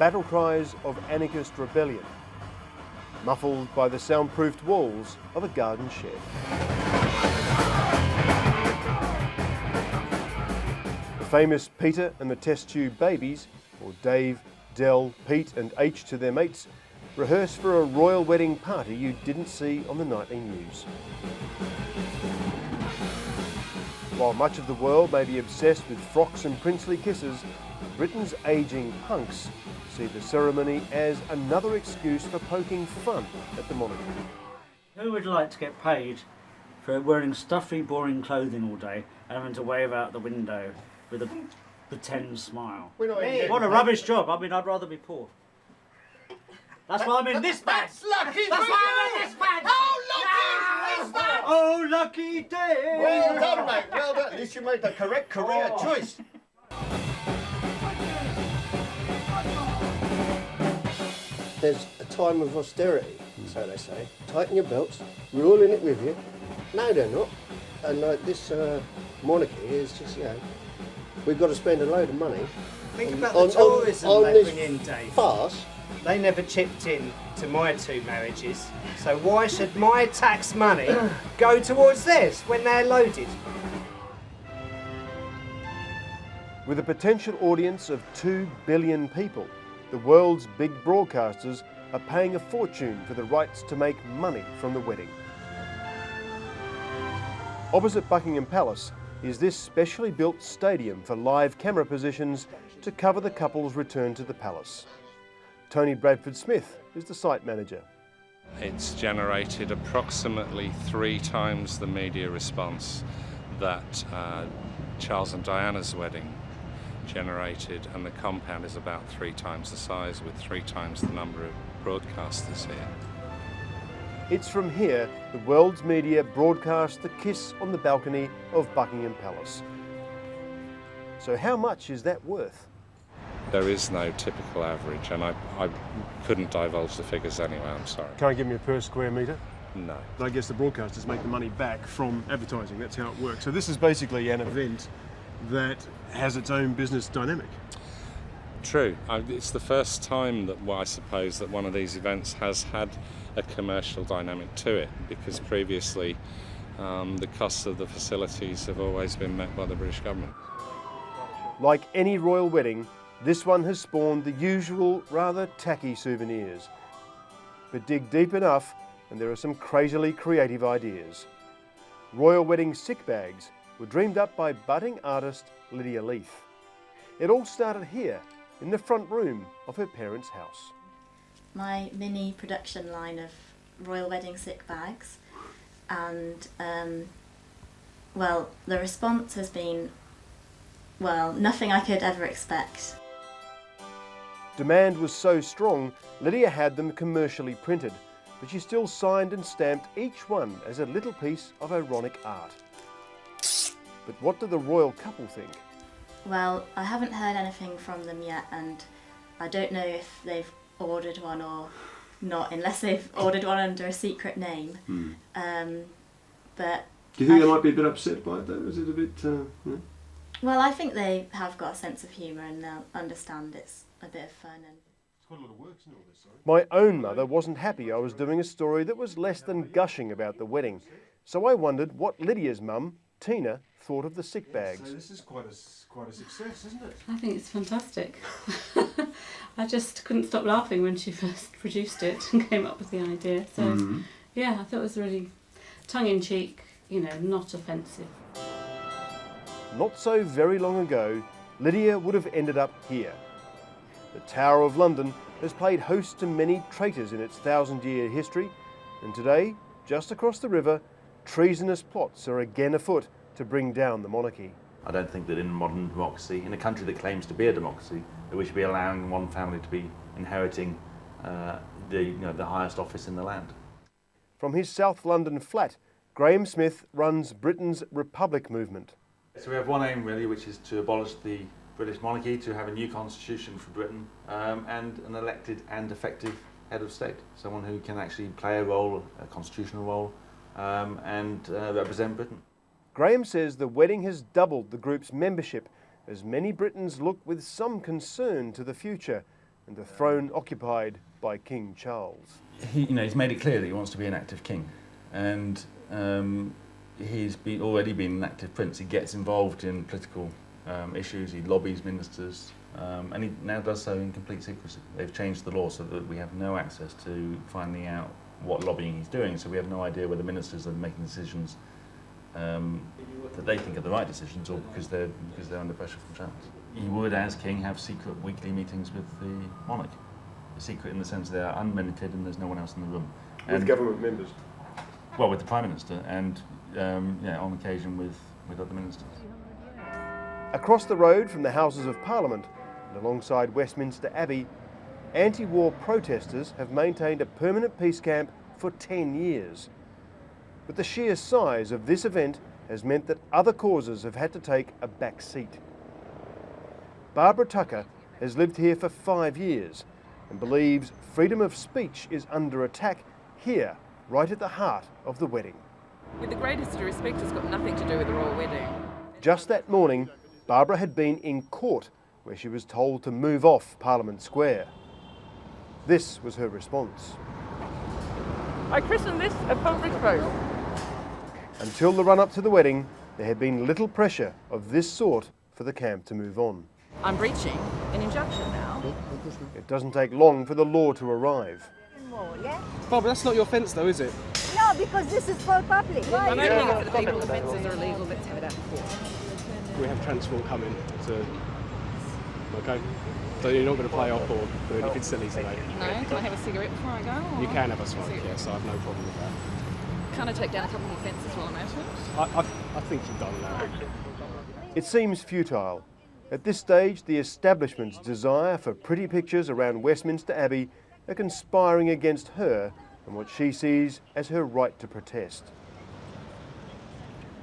battle cries of anarchist rebellion, muffled by the soundproofed walls of a garden shed. The famous Peter and the test tube babies, or Dave, Del, Pete and H to their mates, rehearse for a royal wedding party you didn't see on the nightly news. While much of the world may be obsessed with frocks and princely kisses, Britain's ageing punks see the ceremony as another excuse for poking fun at the monarchy. Who would like to get paid for wearing stuffy, boring clothing all day and having to wave out the window with a pretend smile? What a rubbish job. I mean, I'd rather be poor. That's why I'm in this bag. That's lucky That's for why you. I'm in this bag. How lucky is that? Oh, lucky day. Well done, mate. Well done. At least you made the correct career choice. There's a time of austerity, so they say. Tighten your belts, we're all in it with you. No, they're not. And this monarchy is just, we've got to spend a load of money. Think about the tourism they bring in, Dave. Farce. They never chipped in to my 2 marriages, so why should my tax money go towards theirs when they're loaded? With a potential audience of 2 billion people, the world's big broadcasters are paying a fortune for the rights to make money from the wedding. Opposite Buckingham Palace is this specially built stadium for live camera positions to cover the couple's return to the palace. Tony Bradford-Smith is the site manager. It's generated approximately 3 times the media response that Charles and Diana's wedding generated, and the compound is about 3 times the size with 3 times the number of broadcasters here. It's from here the world's media broadcast the kiss on the balcony of Buckingham Palace. So how much is that worth? There is no typical average, and I couldn't divulge the figures anyway, I'm sorry. Can't you give me a per square metre? No. I guess the broadcasters make the money back from advertising, that's how it works. So this is basically an event that has its own business dynamic. True. It's the first time that, I suppose, that one of these events has had a commercial dynamic to it, because previously the costs of the facilities have always been met by the British government. Like any royal wedding, this one has spawned the usual, rather tacky souvenirs. But dig deep enough and there are some crazily creative ideas. Royal wedding sick bags were dreamed up by budding artist Lydia Leith. It all started here, in the front room of her parents' house. My mini production line of royal wedding sick bags, and the response has been, nothing I could ever expect. Demand was so strong, Lydia had them commercially printed, but she still signed and stamped each one as a little piece of ironic art. But what do the royal couple think? Well, I haven't heard anything from them yet, and I don't know if they've ordered one or not, unless they've ordered one under a secret name. But do you think they might be a bit upset by it though? Is it a bit... Well, I think they have got a sense of humour and they'll understand it's a bit of fun. And it's quite a lot of work, isn't it, all this, sorry? My own mother wasn't happy I was doing a story that was less than gushing about the wedding. So I wondered what Lydia's mum, Tina, thought of the sick bags. So this is quite a success, isn't it? I think it's fantastic. I just couldn't stop laughing when she first produced it and came up with the idea. So, yeah, I thought it was really tongue-in-cheek, not offensive. Not so very long ago, Lydia would have ended up here. The Tower of London has played host to many traitors in its 1,000-year history, and today, just across the river, treasonous plots are again afoot to bring down the monarchy. I don't think that in modern democracy, in a country that claims to be a democracy, that we should be allowing one family to be inheriting the highest office in the land. From his South London flat, Graham Smith runs Britain's Republic movement. So we have one aim really, which is to abolish the British monarchy, to have a new constitution for Britain, and an elected and effective head of state, someone who can actually play a role, a constitutional role, and represent Britain. Graham says the wedding has doubled the group's membership as many Britons look with some concern to the future and the throne occupied by King Charles. He's made it clear that he wants to be an active king, and he's already been an active prince. He gets involved in political issues, he lobbies ministers, and he now does so in complete secrecy. They've changed the law so that we have no access to finding out what lobbying he's doing, so we have no idea whether ministers are making decisions that they think are the right decisions, or because they're under pressure from Charles. He would, as king, have secret weekly meetings with the monarch. Secret in the sense they are unminted and there's no one else in the room. With government members? Well, with the Prime Minister and, on occasion with other ministers. Across the road from the Houses of Parliament and alongside Westminster Abbey, anti-war protesters have maintained a permanent peace camp for 10 years. But the sheer size of this event has meant that other causes have had to take a back seat. Barbara Tucker has lived here for 5 years and believes freedom of speech is under attack here, right at the heart of the wedding. With the greatest respect, it's got nothing to do with the royal wedding. Just that morning, Barbara had been in court where she was told to move off Parliament Square. This was her response. I christen this a public vote. Until the run-up to the wedding, there had been little pressure of this sort for the camp to move on. I'm breaching an injunction now. It doesn't take long for the law to arrive. Barbara, that's not your fence though, is it? No, because this is for public. I'm opening it for the people. The fences are illegal. Let's have it out in court. We have transport coming, so... Okay. So you're not going to play off or do anything silly today? No, can I have a cigarette before I go? You can have a smoke, yes, I have no problem with that. Can't I take down a couple more fences while I'm at it? I think you've done that. It seems futile. At this stage, the establishment's desire for pretty pictures around Westminster Abbey are conspiring against her and what she sees as her right to protest.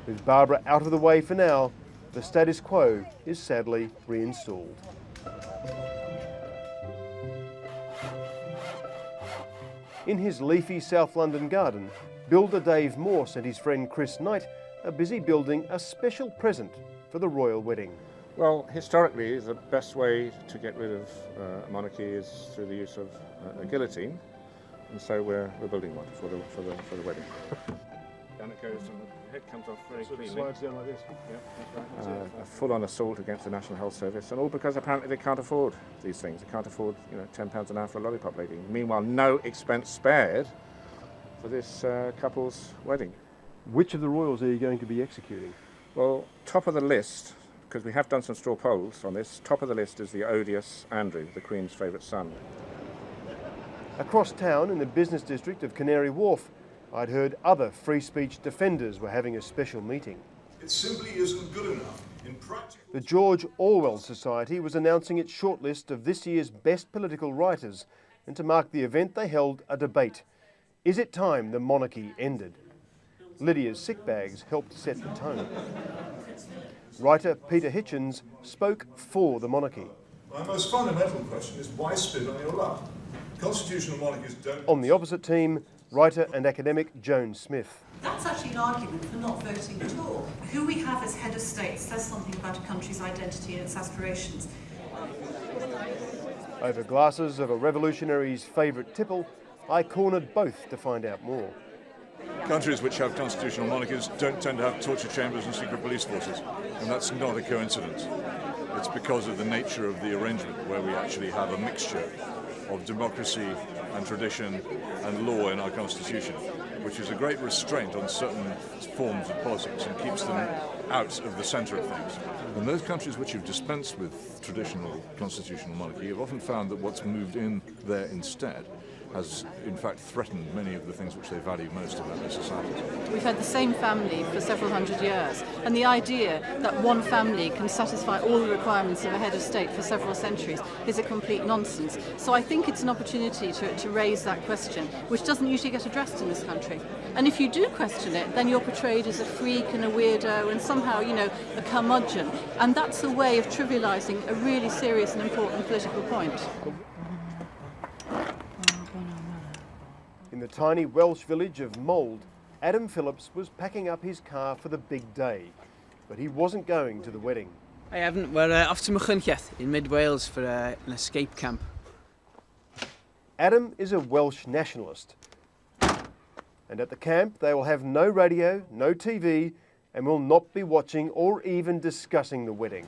With Barbara out of the way for now, the status quo is sadly reinstalled. In his leafy South London garden, builder Dave Morse and his friend Chris Knight are busy building a special present for the royal wedding. Well, historically, the best way to get rid of monarchy is through the use of a guillotine, and so we're building one for the wedding. Down it goes, and the head comes off very cleanly. Slides down like this. Yeah, that's right. A full-on assault against the National Health Service, and all because apparently they can't afford these things. They can't afford, £10 an hour for a lollipop lady. Meanwhile, no expense spared for this couple's wedding. Which of the royals are you going to be executing? Well, top of the list, because we have done some straw polls on this, top of the list is the odious Andrew, the Queen's favourite son. Across town in the business district of Canary Wharf, I'd heard other free speech defenders were having a special meeting. It simply isn't good enough in practice. The George Orwell Society was announcing its shortlist of this year's best political writers, and to mark the event they held a debate. Is it time the monarchy ended? Lydia's sick bags helped set the tone. Writer Peter Hitchens spoke for the monarchy. My most fundamental question is why spit on your luck? Constitutional monarchies don't... On the opposite team, writer and academic Joan Smith. That's actually an argument for not voting at all. Who we have as head of state says something about a country's identity and its aspirations. Over glasses of a revolutionary's favourite tipple, I cornered both to find out more. Countries which have constitutional monarchies don't tend to have torture chambers and secret police forces, and that's not a coincidence. It's because of the nature of the arrangement where we actually have a mixture of democracy and tradition and law in our constitution, which is a great restraint on certain forms of politics and keeps them out of the centre of things. And those countries which have dispensed with traditional constitutional monarchy have often found that what's moved in there instead has in fact threatened many of the things which they value most about their society. We've had the same family for several hundred years, and the idea that one family can satisfy all the requirements of a head of state for several centuries is a complete nonsense. So I think it's an opportunity to raise that question, which doesn't usually get addressed in this country. And if you do question it, then you're portrayed as a freak and a weirdo and somehow, a curmudgeon. And that's a way of trivialising a really serious and important political point. In the tiny Welsh village of Mould, Adam Phillips was packing up his car for the big day, but he wasn't going to the wedding. I haven't. We're off to Machynlleth in mid-Wales for an escape camp. Adam is a Welsh nationalist. And at the camp, they will have no radio, no TV, and will not be watching or even discussing the wedding.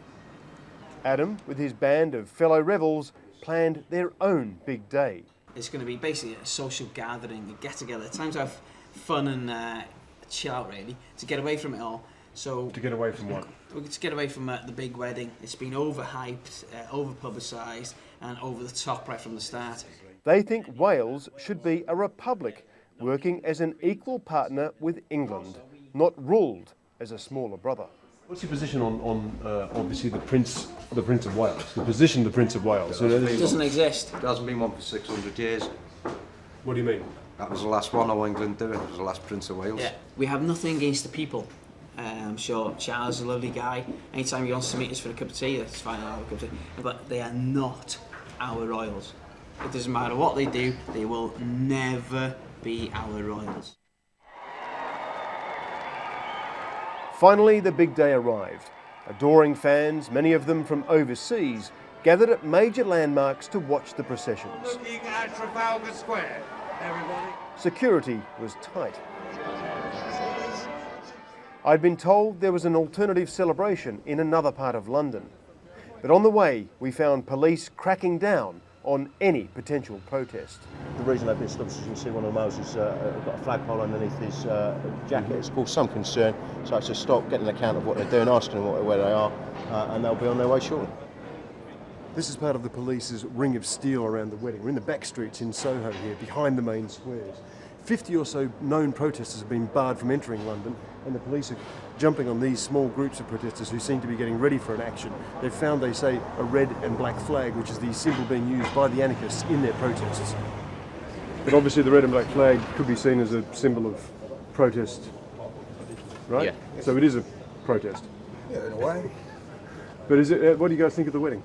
Adam, with his band of fellow rebels, planned their own big day. It's going to be basically a social gathering, a get-together, time to have fun and chill out, really, to get away from it all. So To get away from what? To get away from the big wedding. It's been overhyped, over-publicised, and over the top right from the start. They think Wales should be a republic, working as an equal partner with England, not ruled as a smaller brother. What's your position on obviously the Prince of Wales? The position of the Prince of Wales? It doesn't exist. There hasn't been one for 600 years. What do you mean? That was the last one of England doing. It was the last Prince of Wales. Yeah, we have nothing against the people. I'm sure Charles is a lovely guy. Anytime he wants to meet us for a cup of tea, that's fine, I'll have a cup of tea. But they are not our royals. It doesn't matter what they do, they will never be our royals. Finally, the big day arrived. Adoring fans, many of them from overseas, gathered at major landmarks to watch the processions. Looking at Trafalgar Square, everybody. Security was tight. I'd been told there was an alternative celebration in another part of London. But on the way, we found police cracking down on any potential protest. The reason they've been stopped, as you can see, one of the males has got a flagpole underneath his jacket. It's caused some concern, so it's just stop, getting an account of what they're doing, asking them where they are, and they'll be on their way shortly. This is part of the police's ring of steel around the wedding. We're in the back streets in Soho here, behind the main squares. 50 or so known protesters have been barred from entering London, and the police are jumping on these small groups of protesters who seem to be getting ready for an action. They've found, they say, a red and black flag, which is the symbol being used by the anarchists in their protests. But obviously the red and black flag could be seen as a symbol of protest, right? Yeah. So it is a protest. Yeah, in a way. But is it? What do you guys think of the wedding?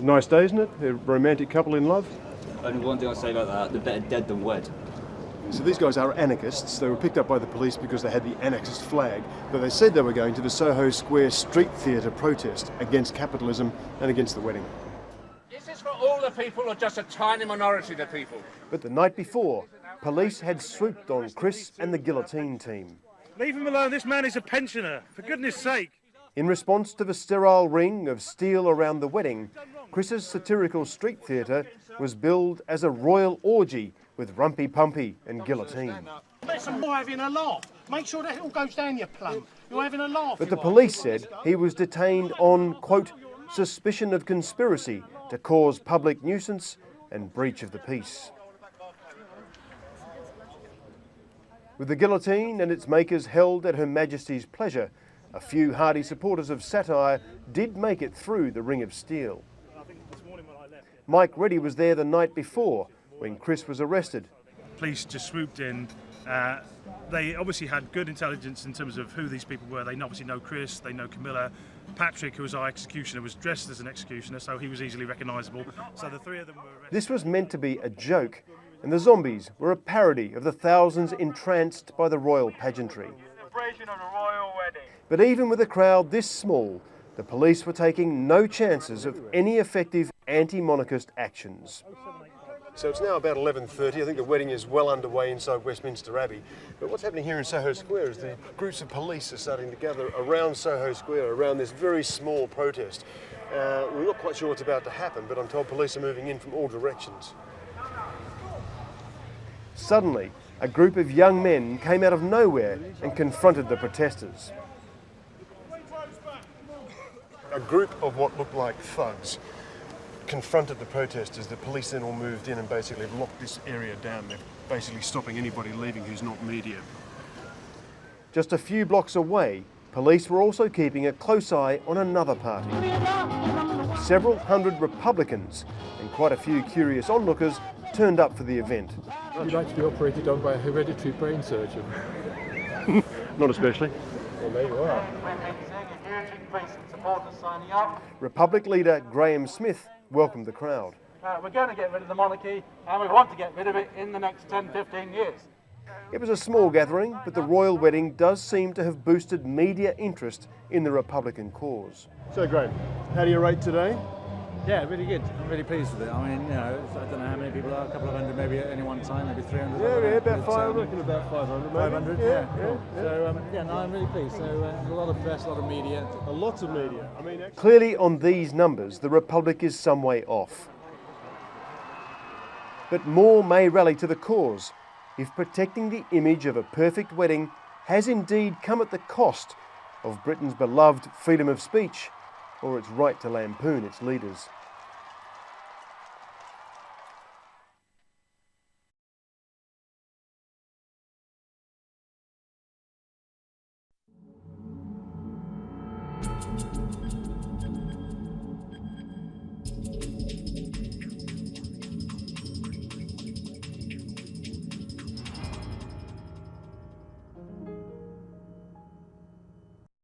Nice day, isn't it? A romantic couple in love. Only one thing I'll say about that, they're better dead than wed. So these guys are anarchists. They were picked up by the police because they had the anarchist flag, but they said they were going to the Soho Square street theatre protest against capitalism and against the wedding. Is this for all the people or just a tiny minority of the people? But the night before, police had swooped on Chris and the guillotine team. Leave him alone, this man is a pensioner, for goodness sake. In response to the sterile ring of steel around the wedding, Chris's satirical street theatre was billed as a royal orgy with rumpy-pumpy and guillotine. Listen, you're having a laugh. Make sure that it all goes down your plum. You're having a laugh. But the police said he was detained on, quote, suspicion of conspiracy to cause public nuisance and breach of the peace. With the guillotine and its makers held at Her Majesty's pleasure, a few hardy supporters of satire did make it through the ring of steel. Mike Reddy was there the night before when Chris was arrested. Police just swooped in. They obviously had good intelligence in terms of who these people were. They obviously know Chris, they know Camilla. Patrick, who was our executioner, was dressed as an executioner, so he was easily recognisable. So the three of them were arrested. This was meant to be a joke, and the zombies were a parody of the thousands entranced by the royal pageantry. But even with a crowd this small, the police were taking no chances of any effective anti-monarchist actions. So it's now about 11:30. I think the wedding is well underway inside Westminster Abbey. But what's happening here in Soho Square is the groups of police are starting to gather around Soho Square, around this very small protest. We're not quite sure what's about to happen, but I'm told police are moving in from all directions. Suddenly, a group of young men came out of nowhere and confronted the protesters. A group of what looked like thugs confronted the protesters. The police then all moved in and basically locked this area down. They're basically stopping anybody leaving who's not media. Just a few blocks away, police were also keeping a close eye on another party. Several hundred Republicans and quite a few curious onlookers turned up for the event. Would you like to be operated on by a hereditary brain surgeon? Not especially. Well, there you are. Republic leader Graham Smith welcomed the crowd. We're going to get rid of the monarchy, and we want to get rid of it in the next 10-15 years. It was a small gathering, but the royal wedding does seem to have boosted media interest in the Republican cause. So Graham, how do you rate today? Yeah, really good. I'm really pleased with it. I mean, you know, I don't know how many people are, a couple of hundred maybe at any one time, maybe 300. Yeah, about 500, about 500 maybe. 500, yeah. Cool. So, yeah, no, I'm really pleased. So, a lot of press, a lot of media. A lot of media. I mean, clearly on these numbers, the Republic is some way off. But more may rally to the cause if protecting the image of a perfect wedding has indeed come at the cost of Britain's beloved freedom of speech or its right to lampoon its leaders.